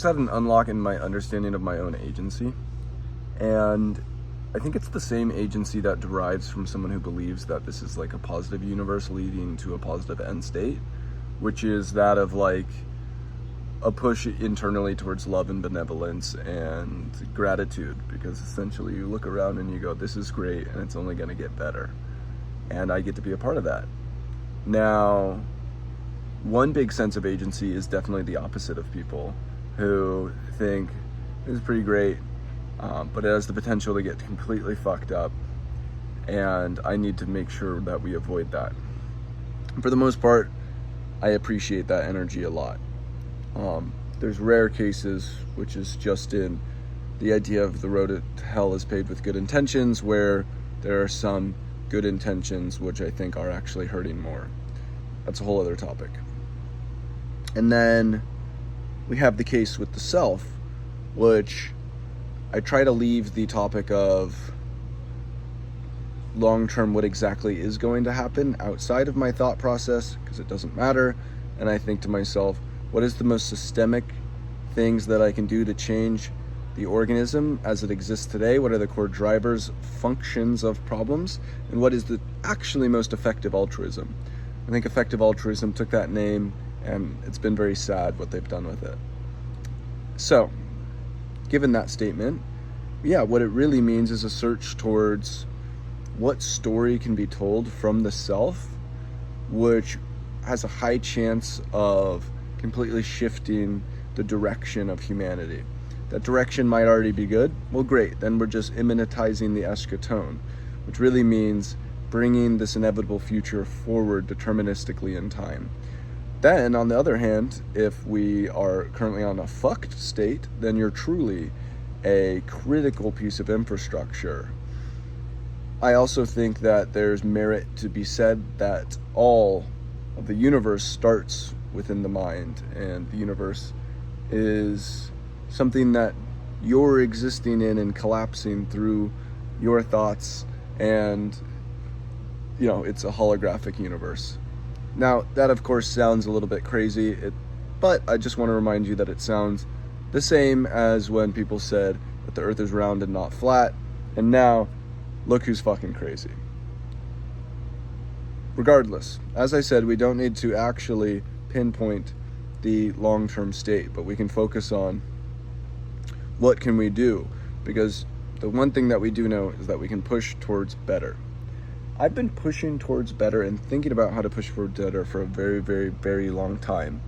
just had an unlock in my understanding of my own agency. And I think it's the same agency that derives from someone who believes that this is like a positive universe leading to a positive end state, which is that of like a push internally towards love and benevolence and gratitude, because essentially you look around and you go, this is great and it's only going to get better. And I get to be a part of that. Now, one big sense of agency is definitely the opposite of people who think this is pretty great, but it has the potential to get completely fucked up, and I need to make sure that we avoid that. For the most part, I appreciate that energy a lot. There's rare cases, which is just in the idea of the road to hell is paved with good intentions, where there are some good intentions which I think are actually hurting more. That's a whole other topic. And then we have the case with the self, which I try to leave the topic of long-term what exactly is going to happen outside of my thought process, because it doesn't matter. And I think to myself, what is the most systemic things that I can do to change the organism as it exists today? What are the core drivers, functions of problems? And what is the actually most effective altruism? I think effective altruism took that name, and it's been very sad what they've done with it. So, given that statement, yeah, what it really means is a search towards what story can be told from the self, which has a high chance of completely shifting the direction of humanity. That direction might already be good. Well, great. Then we're just immanentizing the eschaton, which really means bringing this inevitable future forward deterministically in time. Then, on the other hand, if we are currently on a fucked state, then you're truly a critical piece of infrastructure. I also think that there's merit to be said that all of the universe starts within the mind, and the universe is something that you're existing in and collapsing through your thoughts, and it's a holographic universe. Now, that of course sounds a little bit crazy, but I just want to remind you that it sounds the same as when people said that the earth is round and not flat, and now look who's fucking crazy. Regardless, as I said, we don't need to actually pinpoint the long-term state, but we can focus on what can we do, because the one thing that we do know is that we can push towards better. I've been pushing towards better and thinking about how to push for better for a very, very, very long time.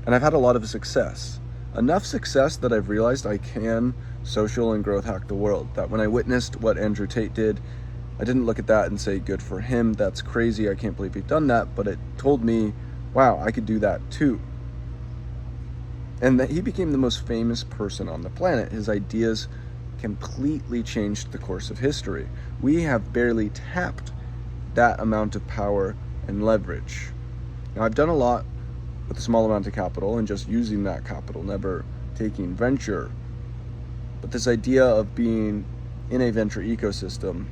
And I've had a lot of success. Enough success that I've realized I can social and growth hack the world. That when I witnessed what Andrew Tate did, I didn't look at that and say, good for him, that's crazy, I can't believe he'd done that. But it told me, wow, I could do that too. And that he became the most famous person on the planet. His ideas completely changed the course of history. We have barely tapped that amount of power and leverage. Now, I've done a lot with a small amount of capital and just using that capital, never taking venture. But this idea of being in a venture ecosystem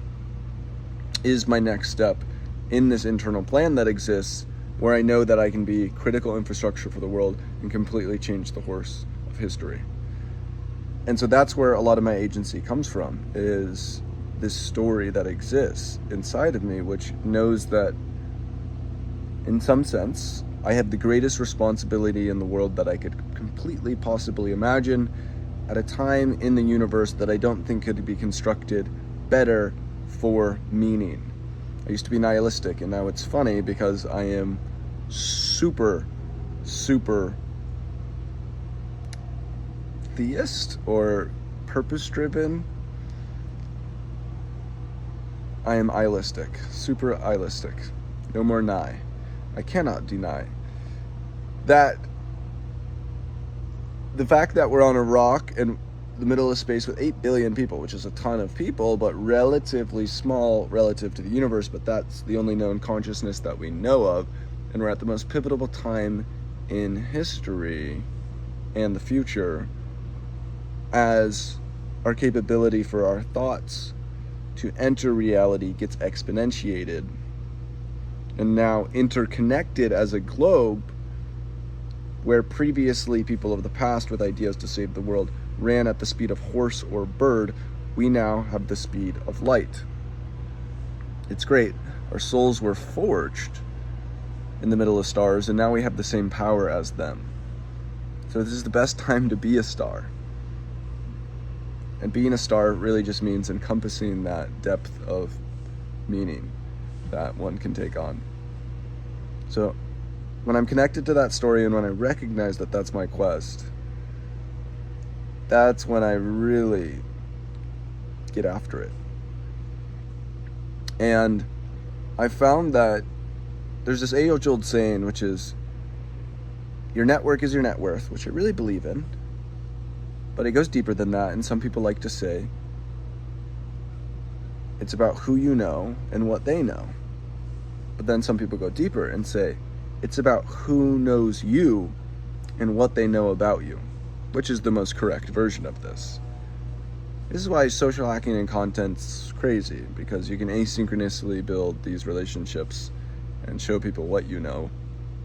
is my next step in this internal plan that exists, where I know that I can be critical infrastructure for the world and completely change the course of history. And so that's where a lot of my agency comes from, is this story that exists inside of me, which knows that in some sense, I have the greatest responsibility in the world that I could completely possibly imagine at a time in the universe that I don't think could be constructed better for meaning. I used to be nihilistic, and now it's funny because I am super theist or purpose-driven. I am ilistic, super ilistic. No more nigh. I cannot deny that the fact that we're on a rock in the middle of space with 8 billion people, which is a ton of people, but relatively small relative to the universe, but that's the only known consciousness that we know of, and we're at the most pivotal time in history and the future, as our capability for our thoughts to enter reality gets exponentiated and now interconnected as a globe. Where previously people of the past with ideas to save the world ran at the speed of horse or bird, we now have the speed of light. It's great. Our souls were forged in the middle of stars, and now we have the same power as them. So this is the best time to be a star. And being a star really just means encompassing that depth of meaning that one can take on. So when I'm connected to that story and when I recognize that that's my quest, that's when I really get after it. And I found that there's this age-old saying, which is, your network is your net worth, which I really believe in. But it goes deeper than that, and some people like to say it's about who you know and what they know. But then some people go deeper and say it's about who knows you and what they know about you, which is the most correct version of this. This is why social hacking and content's crazy, because you can asynchronously build these relationships and show people what you know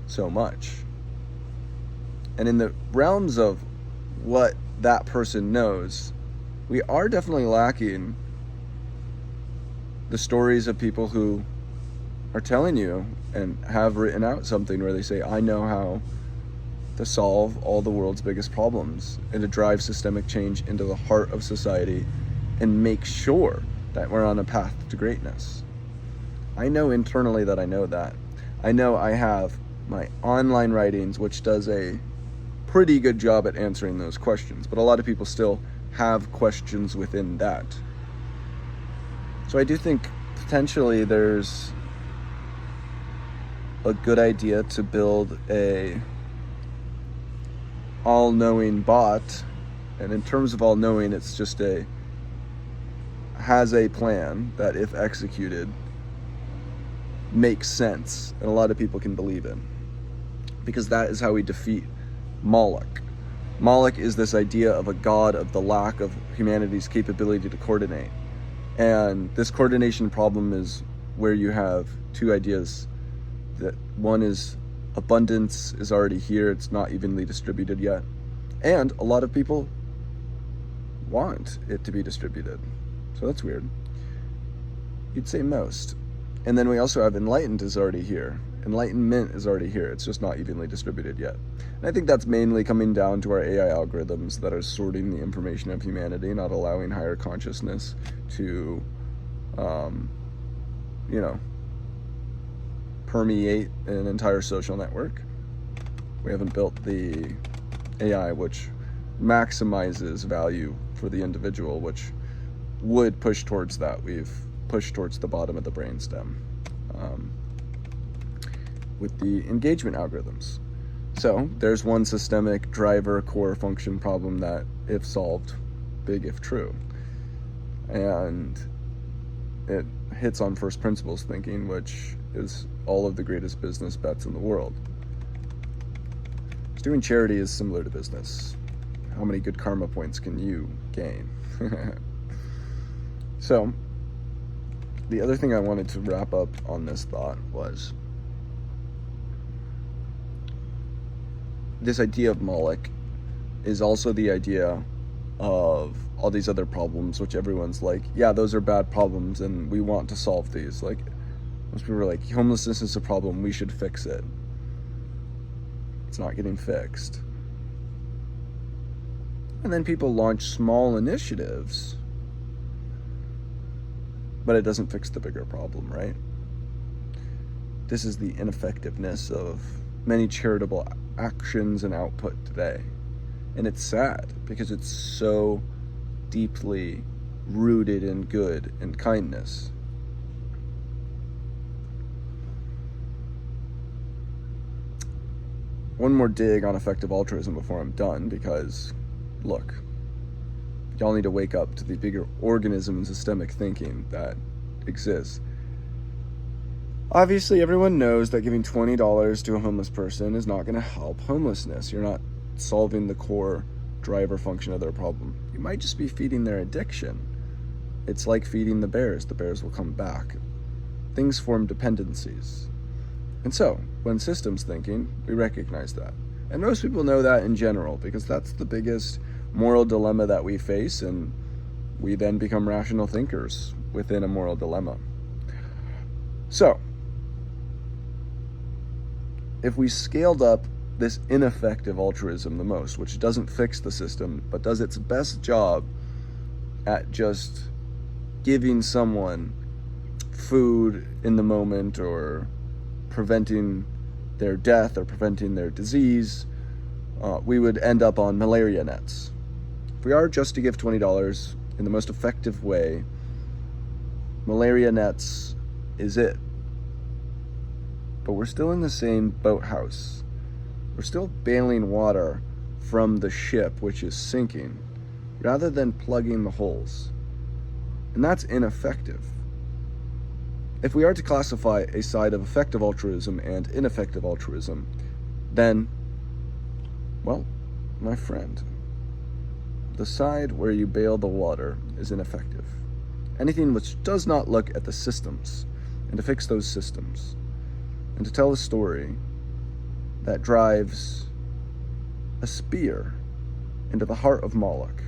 so much. And in the realms of what that person knows, we are definitely lacking the stories of people who are telling you and have written out something where they say, I know how to solve all the world's biggest problems and to drive systemic change into the heart of society and make sure that we're on a path to greatness. I know internally that I know that. I know I have my online writings, which does a pretty good job at answering those questions, but a lot of people still have questions within that. So I do think potentially there's a good idea to build a all-knowing bot, and in terms of all-knowing, it's just has a plan that, if executed, makes sense and a lot of people can believe in, because that is how we defeat Moloch. Moloch is this idea of a god of the lack of humanity's capability to coordinate, and this coordination problem is where you have two ideas. That one is abundance is already here, it's not evenly distributed yet, and a lot of people want it to be distributed. So that's weird. You'd say most. And then we also have enlightened is already here. Enlightenment is already here. It's just not evenly distributed yet. And I think that's mainly coming down to our AI algorithms that are sorting the information of humanity, not allowing higher consciousness to, permeate an entire social network. We haven't built the AI which maximizes value for the individual, which would push towards that. We've pushed towards the bottom of the brainstem with the engagement algorithms. So there's one systemic driver core function problem that, if solved, big if true. And it hits on first principles thinking, which is all of the greatest business bets in the world. Doing charity is similar to business. How many good karma points can you gain? So, the other thing I wanted to wrap up on this thought was this idea of Moloch is also the idea of all these other problems, which everyone's like, yeah, those are bad problems and we want to solve these. Like, most people are like, homelessness is a problem, we should fix it. It's not getting fixed. And then people launch small initiatives, but it doesn't fix the bigger problem, right? This is the ineffectiveness of many charitable actions and output today. And it's sad because it's so deeply rooted in good and kindness. One more dig on effective altruism before I'm done, because, look, y'all need to wake up to the bigger organism and systemic thinking that exists. Obviously, everyone knows that giving $20 to a homeless person is not going to help homelessness. You're not solving the core driver function of their problem. You might just be feeding their addiction. It's like feeding the bears. The bears will come back. Things form dependencies. And so, when systems thinking, we recognize that. And most people know that in general, because that's the biggest moral dilemma that we face, and we then become rational thinkers within a moral dilemma. So, if we scaled up this ineffective altruism the most, which doesn't fix the system, but does its best job at just giving someone food in the moment, or preventing their death or preventing their disease, we would end up on malaria nets. If we are just to give $20 in the most effective way, malaria nets is it. But we're still in the same boathouse. We're still bailing water from the ship, which is sinking, rather than plugging the holes. And that's ineffective. If we are to classify a side of effective altruism and ineffective altruism, then, well, my friend, the side where you bail the water is ineffective. Anything which does not look at the systems and to fix those systems and to tell a story that drives a spear into the heart of Moloch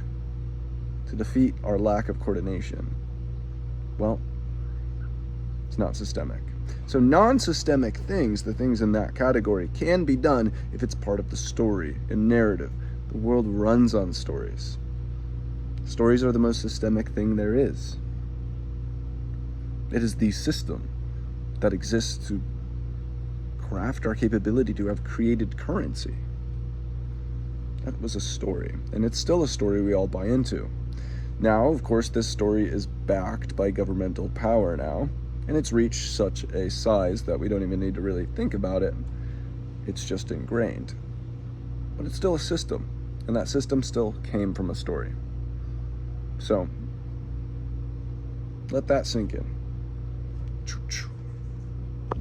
to defeat our lack of coordination, well, it's not systemic. So non-systemic things, the things in that category, can be done if it's part of the story and narrative. The world runs on stories. Stories are the most systemic thing there is. It is the system that exists to craft our capability to have created currency. That was a story, and it's still a story we all buy into. Now, of course, this story is backed by governmental power now, and it's reached such a size that we don't even need to really think about it. It's just ingrained. But it's still a system, and that system still came from a story. So, let that sink in.